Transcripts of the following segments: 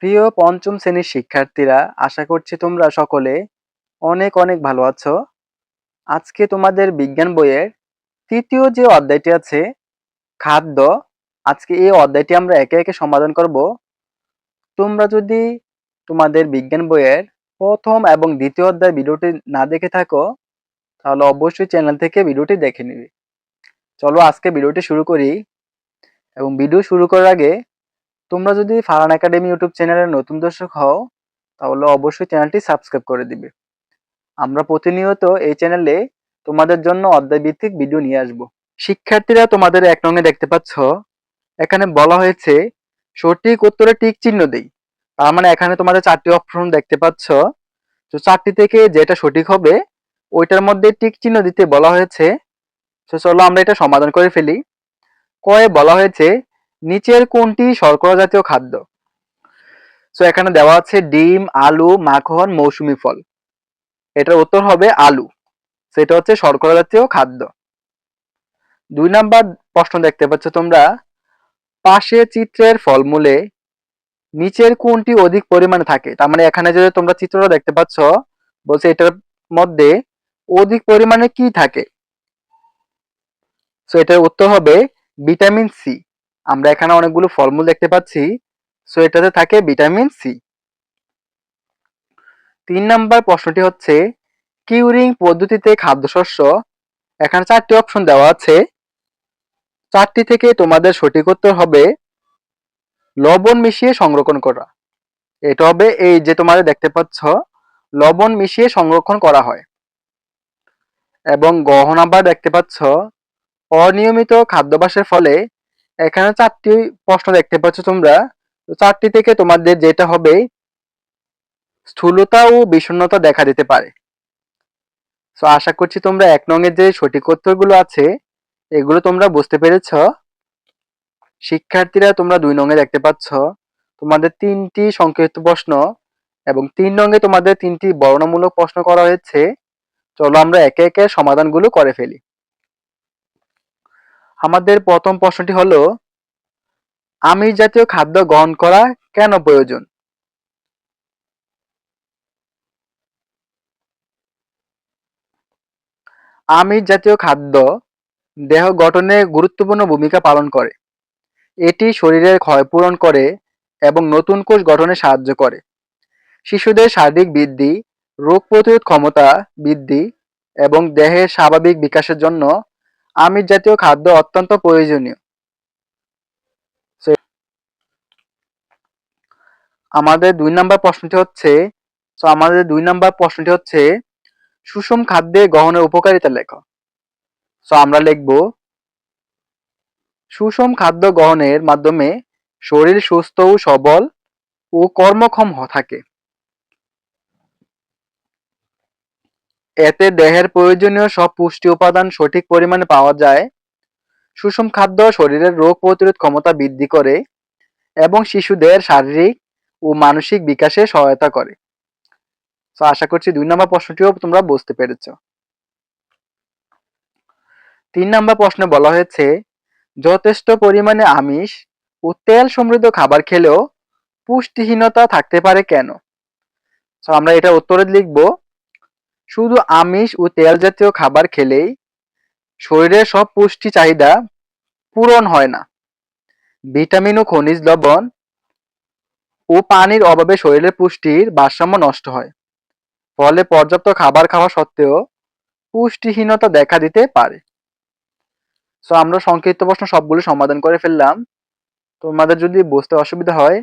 প্রিয় পঞ্চম শ্রেণীর শিক্ষার্থীরা, আশা করছি তোমরা সকলে অনেক অনেক ভালো আছো। আজকে তোমাদের বিজ্ঞান বইয়ের তৃতীয় যে অধ্যায়টি আছে, খাদ্য, আজকে এই অধ্যায়টি আমরা একে একে সমাধান করব। তোমরা যদি তোমাদের বিজ্ঞান বইয়ের প্রথম এবং দ্বিতীয় অধ্যায় ভিডিওটি না দেখে থাকো, তাহলে অবশ্যই চ্যানেল থেকে ভিডিওটি দেখে নিবে। চলো আজকে ভিডিওটি শুরু করি। এবং ভিডিও শুরু করার আগে তোমরা যদি ফারহান একাডেমি ইউটিউব চ্যানেলের নতুন দর্শক হও, তাহলে অবশ্যই চ্যানেলটি সাবস্ক্রাইব করে দিবে। আমরা প্রতিনিয়ত এই চ্যানেলে তোমাদের জন্য অধ্যায় ভিত্তিক ভিডিও নিয়ে আসব। শিক্ষার্থীরা, তোমাদের ১ নং এ দেখতে পাচ্ছ, এখানে বলা হয়েছে সঠিক উত্তরে টিক চিহ্ন দেই। তার মানে এখানে তোমাদের ৪টি অপশন দেখতে পাচ্ছ। তো ৪টি থেকে যেটা সঠিক হবে ওইটার মধ্যে টিক চিহ্ন দিতে বলা হয়েছে। তো চলো আমরা এটা সমাধান করে ফেলি। কয়ে বলা হয়েছে নিচের কোনটি শর্করা জাতীয় খাদ্য? তো এখানে দেওয়া আছে ডিম, আলু, মাখন, মৌসুমী ফল। এটার উত্তর হবে আলু। সেটা হচ্ছে শর্করা জাতীয় খাদ্য। ২ নাম্বার প্রশ্ন দেখতে পাচ্ছ তোমরা, পাশে চিত্রের ফলমূলে নিচের কোনটি অধিক পরিমাণে থাকে? তার মানে এখানে যে তোমরা চিত্রটা দেখতে পাচ্ছ, বলছে এটার মধ্যে অধিক পরিমাণে কি থাকে? সো এটার উত্তর হবে ভিটামিন সি। আমরা এখানে অনেকগুলো ফলমূল দেখতে পাচ্ছি, সো এটাতে থাকে ভিটামিন সি। ৩ নাম্বার প্রশ্নটি হচ্ছে কিউরিং পদ্ধতিতে খাদ্যশস্য, এখানে ৪টি অপশন দেওয়া আছে। ৪টি থেকে তোমাদের সঠিক উত্তর হবে লবণ মিশিয়ে সংরক্ষণ করা। এটা হবে এই যে তোমাদের দেখতে পাচ্ছ, লবণ মিশিয়ে সংরক্ষণ করা হয়। এবং গ নাম্বার দেখতে পাচ্ছ অনিয়মিত খাদ্যাভ্যাসের ফলে, এখানে ৪টি প্রশ্ন দেখতে পাচ্ছ তোমরা। ৪টি থেকে তোমাদের যেটা হবে স্থূলতা ও বিষণ্ণতা দেখা দিতে পারে। সো আশা করছি তোমরা ১ নং এর যে সঠিক উত্তরগুলো আছে এগুলো তোমরা বুঝতে পেরেছ। শিক্ষার্থীরা, তোমরা ২ নং এ দেখতে পাচ্ছ তোমাদের ৩টি সংক্ষিপ্ত প্রশ্ন এবং ৩ নং এ তোমাদের ৩টি বর্ণনামূলক প্রশ্ন করা হয়েছে। চলো আমরা একে একে সমাধানগুলো করে ফেলি। আমাদের প্রথম প্রশ্নটি হলো আমিষ জাতীয় খাদ্য গ্রহণ করা কেন প্রয়োজন? আমিষ জাতীয় খাদ্য দেহ গঠনে গুরুত্বপূর্ণ ভূমিকা পালন করে। এটি শরীরের ক্ষয় পূরণ করে এবং নতুন কোষ গঠনে সাহায্য করে। শিশুদের শারীরিক বৃদ্ধি, রোগ প্রতিরোধ ক্ষমতা বৃদ্ধি এবং দেহের স্বাভাবিক বিকাশের জন্য আমিষ জাতীয় খাদ্য অত্যন্ত প্রয়োজনীয়। আমাদের ২ নম্বর প্রশ্নটি হচ্ছে সুষম খাদ্যে গ্রহণের উপকারিতা লেখো। সো আমরা লিখব সুষম খাদ্য গ্রহণের মাধ্যমে শরীর সুস্থ ও সবল ও কর্মক্ষম থাকে। এতে দেহের প্রয়োজনীয় সব পুষ্টি উপাদান সঠিক পরিমাণে পাওয়া যায়। সুষম খাদ্য শরীরের রোগ প্রতিরোধ ক্ষমতা বৃদ্ধি করে এবং শিশুদের শারীরিক ও মানসিক বিকাশে সহায়তা করে। তো আশা করছি ২ নম্বর প্রশ্নটিও তোমরা বুঝতে পেরেছ। ৩ নম্বর প্রশ্নে বলা হয়েছে যথেষ্ট পরিমাণে আমিষ ও তেল সমৃদ্ধ খাবার খেলেও পুষ্টিহীনতা থাকতে পারে কেন? তো আমরা এটা উত্তরে লিখব শুধু আমিষ ও তেল জাতীয় খাবার খেলেই শরীরের সব পুষ্টি চাহিদা পূরণ হয় না। ভিটামিন ও খনিজ লবণ ও পানির অভাবে শরীরের পুষ্টির ভারসাম্য নষ্ট হয়। ফলে পর্যাপ্ত খাবার খাওয়া সত্ত্বেও পুষ্টিহীনতা দেখা দিতে পারে। সো আমরা সংক্ষিপ্ত প্রশ্ন সবগুলো সমাধান করে ফেললাম। তোমাদের যদি বুঝতে অসুবিধা হয়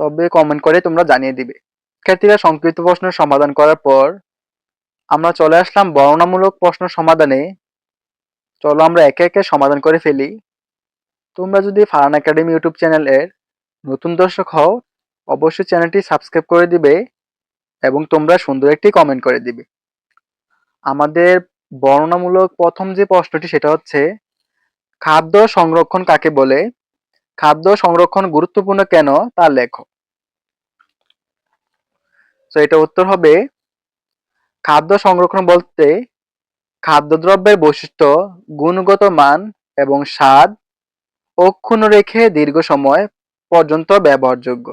তবে কমেন্ট করে তোমরা জানিয়ে দিবে। শিক্ষার্থীরা, সংক্ষিপ্ত প্রশ্নের সমাধান করার পর আমরা চলে আসলাম বর্ণনামূলক প্রশ্ন সমাধানে। চলো আমরা একে একে সমাধান করে ফেলি। তোমরা যদি ফারহান একাডেমি ইউটিউব চ্যানেলের নতুন দর্শক হও, অবশ্যই চ্যানেলটি সাবস্ক্রাইব করে দিবে এবং তোমরা সুন্দর একটি কমেন্ট করে দিবে। আমাদের বর্ণনামূলক প্রথম যে প্রশ্নটি সেটা হচ্ছে খাদ্য সংরক্ষণ কাকে বলে? খাদ্য সংরক্ষণ গুরুত্বপূর্ণ কেন তা লেখো। তো এটা উত্তর হবে খাদ্য সংরক্ষণ বলতে খাদ্যদ্রব্যের বৈশিষ্ট্য, গুণগত মান এবং স্বাদ অক্ষুণ্ণ রেখে দীর্ঘ সময় পর্যন্ত ব্যবহারযোগ্য।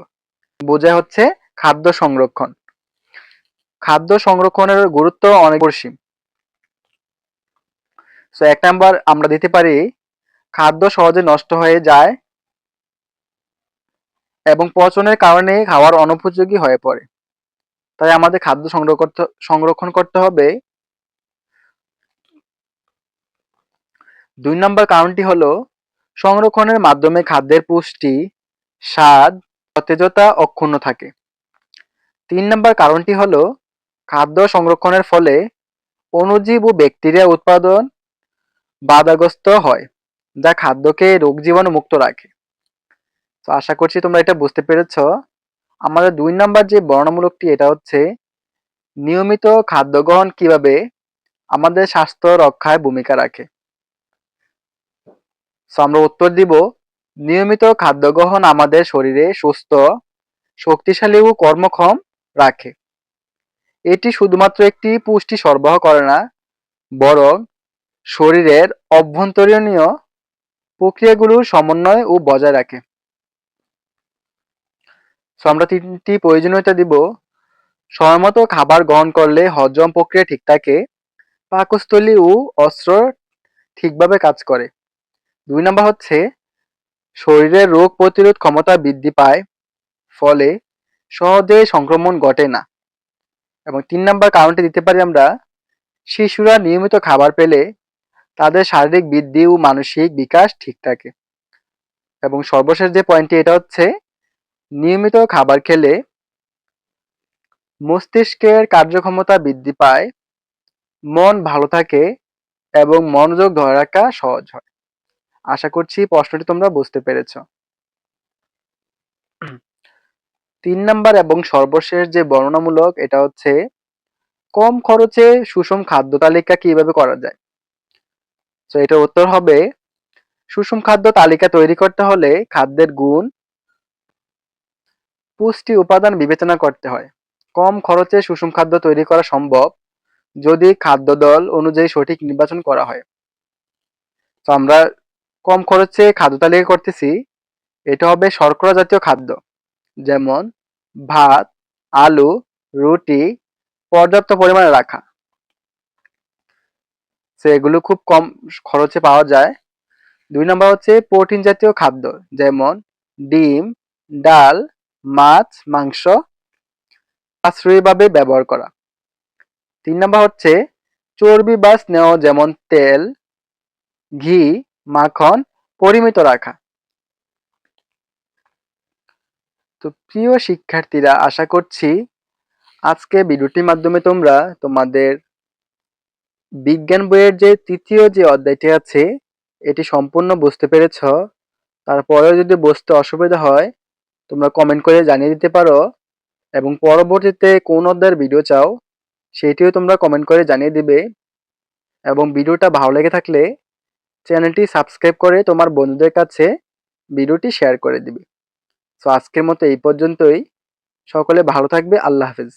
বোঝায় হচ্ছে খাদ্য সংরক্ষণ। খাদ্য সংরক্ষণের গুরুত্ব অনেক অপরিসীম। সো ১ নাম্বার আমরা দিতে পারি খাদ্য সহজে নষ্ট হয়ে যায় এবং পচনের কারণে খাওয়ার অনুপযোগী হয়ে পড়ে। তাই আমাদের খাদ্য সংরক্ষণ করতে হবে। ২ নাম্বার কারণটি হলো সংরক্ষণের মাধ্যমে খাদ্যের পুষ্টি, স্বাদ, সতেজতা অক্ষুণ্ণ থাকে। ৩ নাম্বার কারণটি হলো খাদ্য সংরক্ষণের ফলে অণুজীব ও ব্যাকটেরিয়া উৎপাদন বাধাগ্রস্ত হয়, যা খাদ্যকে রোগ জীবাণু মুক্ত রাখে। তো আশা করছি তোমরা এটা বুঝতে পেরেছ। আমাদের ২ নাম্বার যে বর্ণনামূলকটি এটা হচ্ছে নিয়মিত খাদ্য গ্রহণ কিভাবে আমাদের স্বাস্থ্য রক্ষায় ভূমিকা রাখে। সো আমরা উত্তর দিব নিয়মিত খাদ্য গ্রহণ আমাদের শরীরে সুস্থ, শক্তিশালী ও কর্মক্ষম রাখে। এটি শুধুমাত্র একটি পুষ্টি সরবরাহ করে না, বরং শরীরের অভ্যন্তরীণ প্রক্রিয়াগুলোর সমন্বয় ও বজায় রাখে। সো আমরা ৩টি প্রয়োজনীয়তা দিব। সময়মতো খাবার গ্রহণ করলে হজম প্রক্রিয়া ঠিক থাকে, পাকস্থলী ও অস্ত্র ঠিকভাবে কাজ করে। ২ নাম্বার হচ্ছে শরীরের রোগ প্রতিরোধ ক্ষমতা বৃদ্ধি পায়, ফলে সহজে সংক্রমণ ঘটে না। এবং ৩ নাম্বার কারণটি দিতে পারি আমরা শিশুরা নিয়মিত খাবার পেলে তাদের শারীরিক বৃদ্ধি ও মানসিক বিকাশ ঠিক থাকে। এবং সর্বশেষ যে পয়েন্টটি এটা হচ্ছে নিয়মিত খাবার খেলে মস্তিষ্কের কার্যক্ষমতা বৃদ্ধি পায়, মন ভালো থাকে এবং মনোযোগ ধরে রাখা সহজ হয়। আশা করছি প্রশ্নটি তোমরা বুঝতে পেরেছ। ৩ নাম্বার এবং সর্বশেষ যে বর্ণনামূলক এটা হচ্ছে কম খরচে সুষম খাদ্য তালিকা কিভাবে করা যায়। তো এটার উত্তর হবে সুষম খাদ্য তালিকা তৈরি করতে হলে খাদ্যের গুণ, পুষ্টি উপাদান বিবেচনা করতে হয়। কম খরচে সুষম খাদ্য তৈরি করা সম্ভব যদি খাদ্য দল অনুযায়ী সঠিক নির্বাচন করা হয়। তো আমরা কম খরচে খাদ্য তালিকা করতেছি, এটা হবে শর্করা জাতীয় খাদ্য, যেমন ভাত, আলু, রুটি পর্যাপ্ত পরিমাণে রাখা। তো এগুলো খুব কম খরচে পাওয়া যায়। ২ নাম্বার হচ্ছে প্রোটিন জাতীয় খাদ্য, যেমন ডিম, ডাল, মাছ, মাংস সাশ্রয়ীভাবে ব্যবহার করা। ৩ নাম্বার হচ্ছে চর্বি বা স্নেহ যেমন তেল, ঘি, মাখন পরিমিত রাখা। তো প্রিয় শিক্ষার্থীরা, আশা করছি আজকে ভিডিওটির মাধ্যমে তোমরা তোমাদের বিজ্ঞান বইয়ের যে ৩য় যে অধ্যায়টি আছে এটি সম্পূর্ণ বুঝতে পেরেছ। তারপরেও যদি বুঝতে অসুবিধা হয় তোমরা কমেন্ট করে জানিয়ে দিতে পারো, এবং পরবর্তীতে কোন অধ্যায়ের ভিডিও চাও সেটিও তোমরা কমেন্ট করে জানিয়ে দিবে। এবং ভিডিওটা ভালো লেগে থাকলে চ্যানেলটি সাবস্ক্রাইব করে তোমার বন্ধুদের কাছে ভিডিওটি শেয়ার করে দিবে। তো আজকের মতো এই পর্যন্তই। সকলে ভালো থাকবে। আল্লাহ হাফেজ।